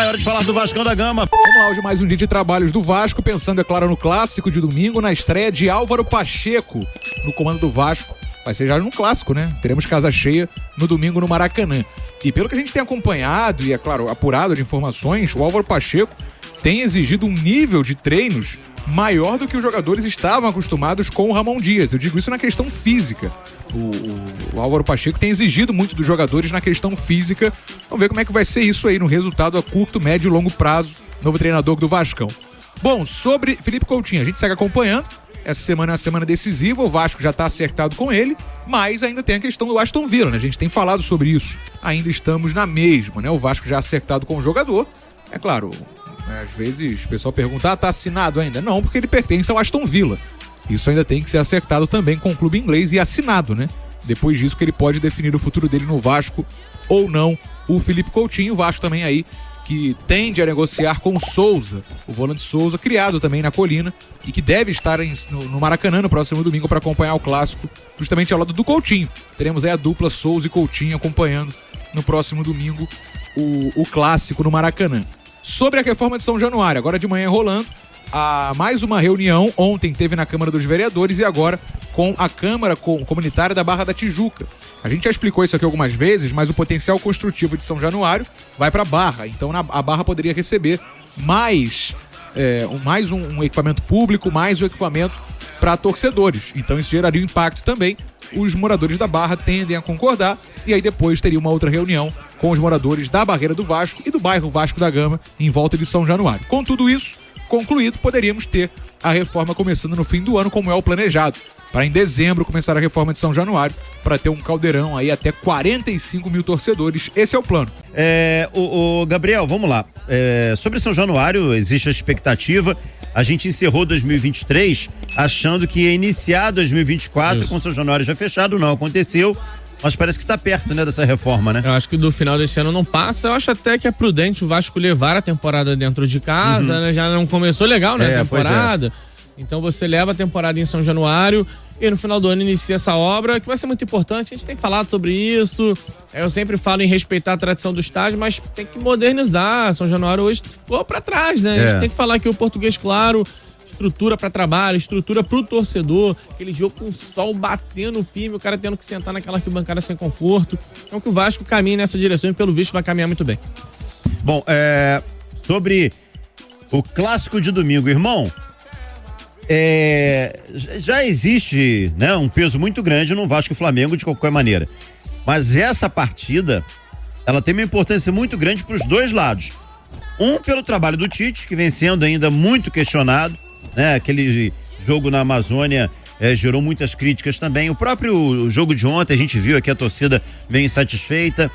Vai, hora de falar do Vascão da Gama. Vamos lá, hoje mais um dia de trabalhos do Vasco, pensando, é claro, no clássico de domingo, na estreia de Álvaro Pacheco no comando do Vasco. Vai ser já no clássico, né? Teremos casa cheia no domingo no Maracanã. E pelo que a gente tem acompanhado e, é claro, apurado de informações, o Álvaro Pacheco tem exigido um nível de treinos maior do que os jogadores estavam acostumados com o Ramon Dias. Eu digo isso na questão física. O Álvaro Pacheco tem exigido muito dos jogadores na questão física. Vamos ver como é que vai ser isso aí no resultado a curto, médio e longo prazo. Novo treinador do Vascão. Bom, sobre Felipe Coutinho, a gente segue acompanhando. Essa semana é uma semana decisiva, o Vasco já está acertado com ele, mas ainda tem a questão do Aston Villa, né? A gente tem falado sobre isso. Ainda estamos na mesma, né? O Vasco já acertado com o jogador. É claro, às vezes o pessoal pergunta, tá assinado ainda? Não, porque ele pertence ao Aston Villa. Isso ainda tem que ser acertado também com o clube inglês e assinado, né? Depois disso que ele pode definir o futuro dele no Vasco ou não. O Felipe Coutinho, o Vasco também aí, que tende a negociar com o Souza, o volante Souza, criado também na Colina, e que deve estar no Maracanã no próximo domingo para acompanhar o clássico, justamente ao lado do Coutinho. Teremos aí a dupla Souza e Coutinho acompanhando no próximo domingo o clássico no Maracanã. Sobre a reforma de São Januário, agora de manhã rolando, mais uma reunião, ontem teve na Câmara dos Vereadores e agora com a Câmara Comunitária da Barra da Tijuca. A gente já explicou isso aqui algumas vezes, mas o potencial construtivo de São Januário vai para a Barra, então a Barra poderia receber mais um equipamento público, mais um equipamento para torcedores, então isso geraria um impacto também. Os moradores da Barra tendem a concordar e aí depois teria uma outra reunião com os moradores da Barreira do Vasco e do bairro Vasco da Gama em volta de São Januário. Com tudo isso concluído, poderíamos ter a reforma começando no fim do ano, como é o planejado, para em dezembro começar a reforma de São Januário, para ter um caldeirão aí até 45 mil torcedores. Esse é o plano. Gabriel, vamos lá. Sobre São Januário, existe a expectativa. A gente encerrou 2023 achando que ia iniciar 2024 com São Januário já fechado. Não aconteceu. Mas parece que está perto, né, dessa reforma, né? Eu acho que do final desse ano não passa. Eu acho até que é prudente o Vasco levar a temporada dentro de casa, né? Já não começou legal, né, a temporada. Então você leva a temporada em São Januário e no final do ano inicia essa obra, que vai ser muito importante. A gente tem falado sobre isso. Eu sempre falo em respeitar a tradição do estádio, mas tem que modernizar. São Januário hoje ficou para trás, né? A gente tem que falar que o português, claro, estrutura para trabalho, estrutura pro torcedor, aquele jogo com o sol batendo firme, o cara tendo que sentar naquela arquibancada sem conforto. Então que o Vasco caminhe nessa direção e pelo visto vai caminhar muito bem. Bom, sobre o clássico de domingo, irmão, já existe, né, um peso muito grande no Vasco e Flamengo de qualquer maneira, mas essa partida ela tem uma importância muito grande para os dois lados. Um, pelo trabalho do Tite, que vem sendo ainda muito questionado, né? Aquele jogo na Amazônia gerou muitas críticas também. O próprio jogo de ontem, a gente viu aqui a torcida meio insatisfeita.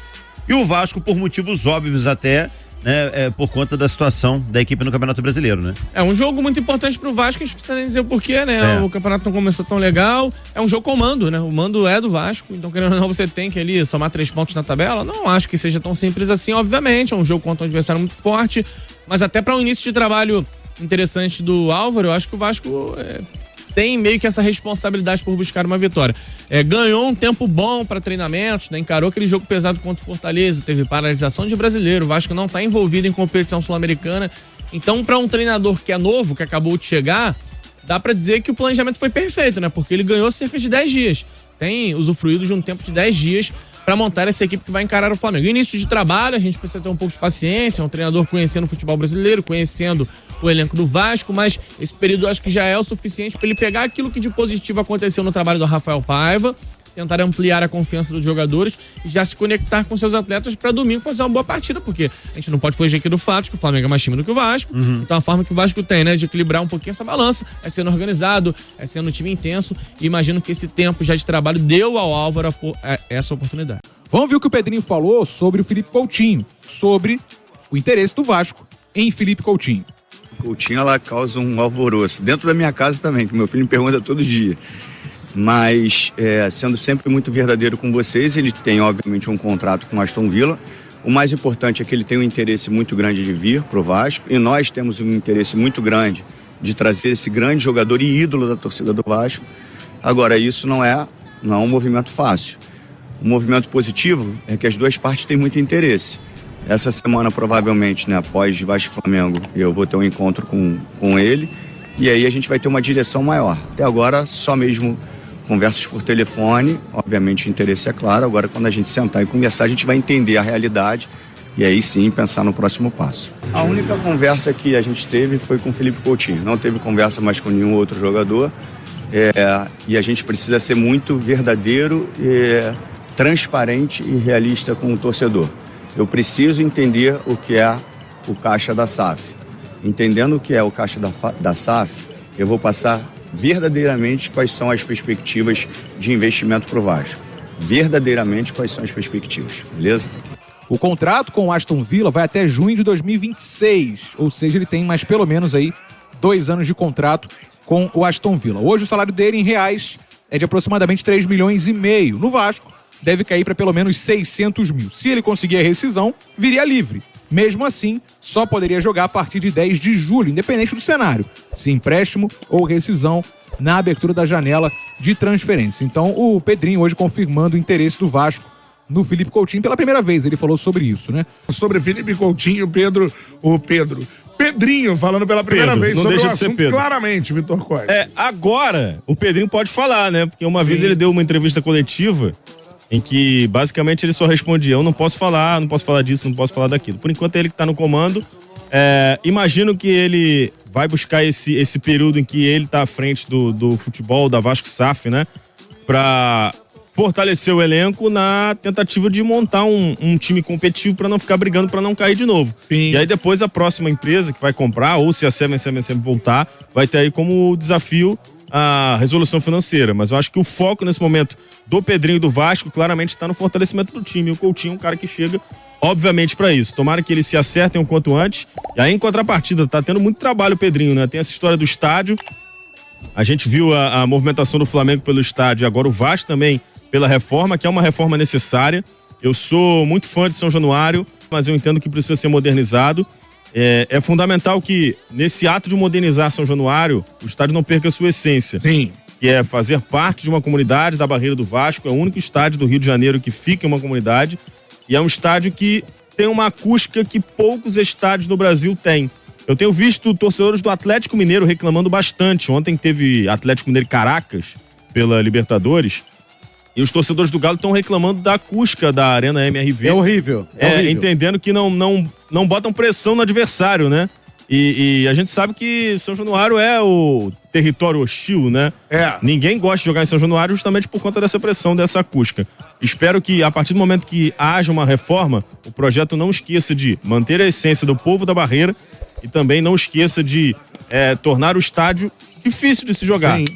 E o Vasco, por motivos óbvios até, né? Por conta da situação da equipe no Campeonato Brasileiro, né? É um jogo muito importante pro Vasco, a gente precisa nem dizer o porquê, né? O campeonato não começou tão legal. É um jogo com mando, né? O mando é do Vasco, então querendo ou não, você tem que ali somar 3 pontos na tabela. Não acho que seja tão simples assim, obviamente. É um jogo contra um adversário muito forte, mas até para um início de trabalho interessante do Álvaro, eu acho que o Vasco tem meio que essa responsabilidade por buscar uma vitória. Ganhou um tempo bom para treinamentos, né? Encarou aquele jogo pesado contra o Fortaleza, teve paralisação de brasileiro, o Vasco não está envolvido em competição sul-americana. Então, para um treinador que é novo, que acabou de chegar, dá para dizer que o planejamento foi perfeito, né? Porque ele ganhou cerca de 10 dias. Tem usufruído de um tempo de 10 dias para montar essa equipe que vai encarar o Flamengo. Início de trabalho, a gente precisa ter um pouco de paciência, um treinador conhecendo o futebol brasileiro, conhecendo o elenco do Vasco, mas esse período eu acho que já é o suficiente para ele pegar aquilo que de positivo aconteceu no trabalho do Rafael Paiva, tentar ampliar a confiança dos jogadores e já se conectar com seus atletas para domingo fazer uma boa partida, porque a gente não pode fugir aqui do fato que o Flamengo é mais time do que o Vasco. Então a forma que o Vasco tem, né, de equilibrar um pouquinho essa balança é sendo organizado, é sendo um time intenso, e imagino que esse tempo já de trabalho deu ao Álvaro essa oportunidade. Vamos ver o que o Pedrinho falou sobre o Felipe Coutinho, sobre o interesse do Vasco em Felipe Coutinho. O Coutinho, ela causa um alvoroço, dentro da minha casa também, que meu filho me pergunta todo dia. Mas, sendo sempre muito verdadeiro com vocês, ele tem, obviamente, um contrato com o Aston Villa. O mais importante é que ele tem um interesse muito grande de vir pro Vasco, e nós temos um interesse muito grande de trazer esse grande jogador e ídolo da torcida do Vasco. Agora, isso não é um movimento fácil. O movimento positivo é que as duas partes têm muito interesse. Essa semana, provavelmente, né, após Vasco e Flamengo, eu vou ter um encontro com ele e aí a gente vai ter uma direção maior. Até agora, só mesmo conversas por telefone, obviamente o interesse é claro. Agora, quando a gente sentar e conversar, a gente vai entender a realidade e aí sim pensar no próximo passo. A única conversa que a gente teve foi com o Felipe Coutinho. Não teve conversa mais com nenhum outro jogador. E a gente precisa ser muito verdadeiro, transparente e realista com o torcedor. Eu preciso entender o que é o caixa da SAF. Entendendo o que é o caixa da SAF, eu vou passar verdadeiramente quais são as perspectivas de investimento para o Vasco. Verdadeiramente quais são as perspectivas, beleza? O contrato com o Aston Villa vai até junho de 2026, ou seja, ele tem mais pelo menos aí 2 anos de contrato com o Aston Villa. Hoje o salário dele em reais é de aproximadamente 3,5 milhões. No Vasco deve cair para pelo menos 600 mil. Se ele conseguir a rescisão, viria livre. Mesmo assim, só poderia jogar a partir de 10 de julho, independente do cenário, se empréstimo ou rescisão na abertura da janela de transferência. Então o Pedrinho hoje confirmando o interesse do Vasco no Felipe Coutinho pela primeira vez, ele falou sobre isso, né? Sobre Felipe Coutinho, Pedrinho falando pela primeira vez não sobre deixa o de ser assunto, Pedro. claramente, Vitor Costa. Agora o Pedrinho pode falar, né? Porque uma vez ele deu uma entrevista coletiva em que basicamente ele só respondia: eu não posso falar disso, não posso falar daquilo. Por enquanto é ele que tá no comando. Imagino que ele vai buscar esse período em que ele tá à frente do futebol, da Vasco SAF, né? Pra fortalecer o elenco na tentativa de montar um time competitivo para não ficar brigando para não cair de novo. Sim. E aí depois a próxima empresa que vai comprar, ou se a 777 voltar, vai ter aí como desafio a resolução financeira. Mas eu acho que o foco nesse momento do Pedrinho e do Vasco claramente está no fortalecimento do time. E o Coutinho é um cara que chega, obviamente, para isso. Tomara que eles se acertem o quanto antes. E aí, em contrapartida, tá tendo muito trabalho o Pedrinho, né? Tem essa história do estádio. A gente viu a movimentação do Flamengo pelo estádio, agora o Vasco também pela reforma, que é uma reforma necessária. Eu sou muito fã de São Januário, mas eu entendo que precisa ser modernizado. É fundamental que, nesse ato de modernizar São Januário, o estádio não perca a sua essência. Sim. Que é fazer parte de uma comunidade da Barreira do Vasco. É o único estádio do Rio de Janeiro que fica em uma comunidade. E é um estádio que tem uma acústica que poucos estádios no Brasil têm. Eu tenho visto torcedores do Atlético Mineiro reclamando bastante. Ontem teve Atlético Mineiro e Caracas pela Libertadores. E os torcedores do Galo estão reclamando da acústica da Arena MRV. É horrível. Entendendo que não botam pressão no adversário, né? E a gente sabe que São Januário é o território hostil, né? Ninguém gosta de jogar em São Januário justamente por conta dessa pressão, dessa acústica. Espero que, a partir do momento que haja uma reforma, o projeto não esqueça de manter a essência do povo da Barreira e também não esqueça de tornar o estádio difícil de se jogar. Sim.